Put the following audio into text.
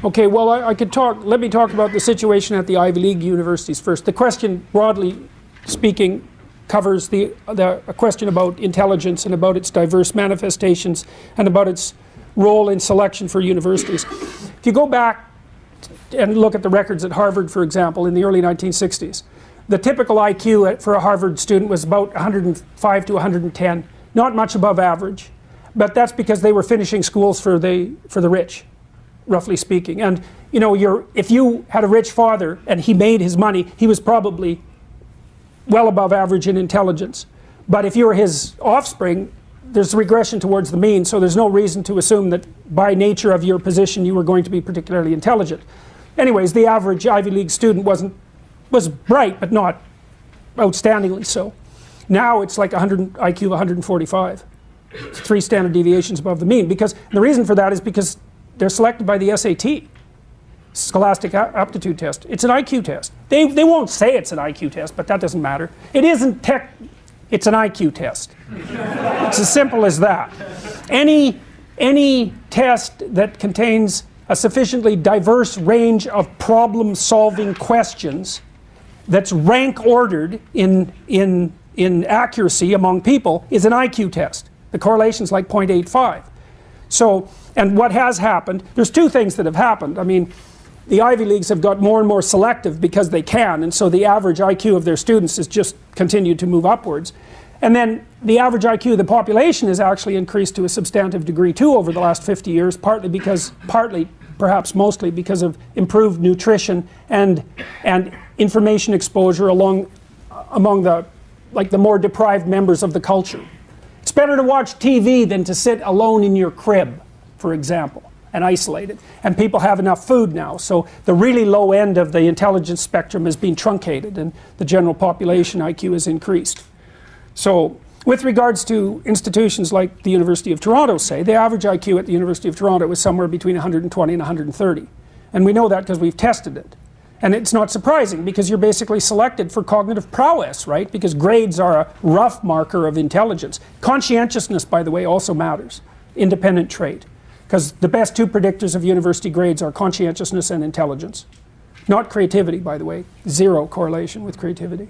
Okay, well, let me talk about the situation at the Ivy League universities first. The question, broadly speaking, covers a question about intelligence and about its diverse manifestations and about its role in selection for universities. If you go back and look at the records at Harvard, for example, in the early 1960s, the typical IQ for a Harvard student was about 105 to 110, not much above average, but that's because they were finishing schools for the rich, roughly speaking. And you know, if you had a rich father and he made his money, he was probably well above average in intelligence. But if you were his offspring, there's regression towards the mean, so there's no reason to assume that by nature of your position you were going to be particularly intelligent. Anyways, the average Ivy League student was bright, but not outstandingly so. Now it's like IQ 145. It's 3 standard deviations above the mean. Because the reason for that is because they're selected by the SAT, Scholastic Aptitude Test. It's an IQ test. They won't say it's an IQ test, but that doesn't matter. It isn't it's an IQ test. It's as simple as that. Any test that contains a sufficiently diverse range of problem-solving questions that's rank ordered in accuracy among people is an IQ test. The correlation's like 0.85. So, and what has happened, there's 2 things that have happened. I mean, the Ivy Leagues have got more and more selective because they can, and so the average IQ of their students has just continued to move upwards. And then the average IQ of the population has actually increased to a substantive degree too over the last 50 years, partly, perhaps mostly, because of improved nutrition and information exposure among the more deprived members of the culture. It's better to watch TV than to sit alone in your crib, for example, and isolated. And people have enough food now, so the really low end of the intelligence spectrum has been truncated and the general population IQ has increased. So with regards to institutions like the University of Toronto, say, the average IQ at the University of Toronto was somewhere between 120 and 130. And we know that because we've tested it. And it's not surprising because you're basically selected for cognitive prowess, right? Because grades are a rough marker of intelligence. Conscientiousness, by the way, also matters. Independent trait. Because the best 2 predictors of university grades are conscientiousness and intelligence. Not creativity, by the way. 0 correlation with creativity.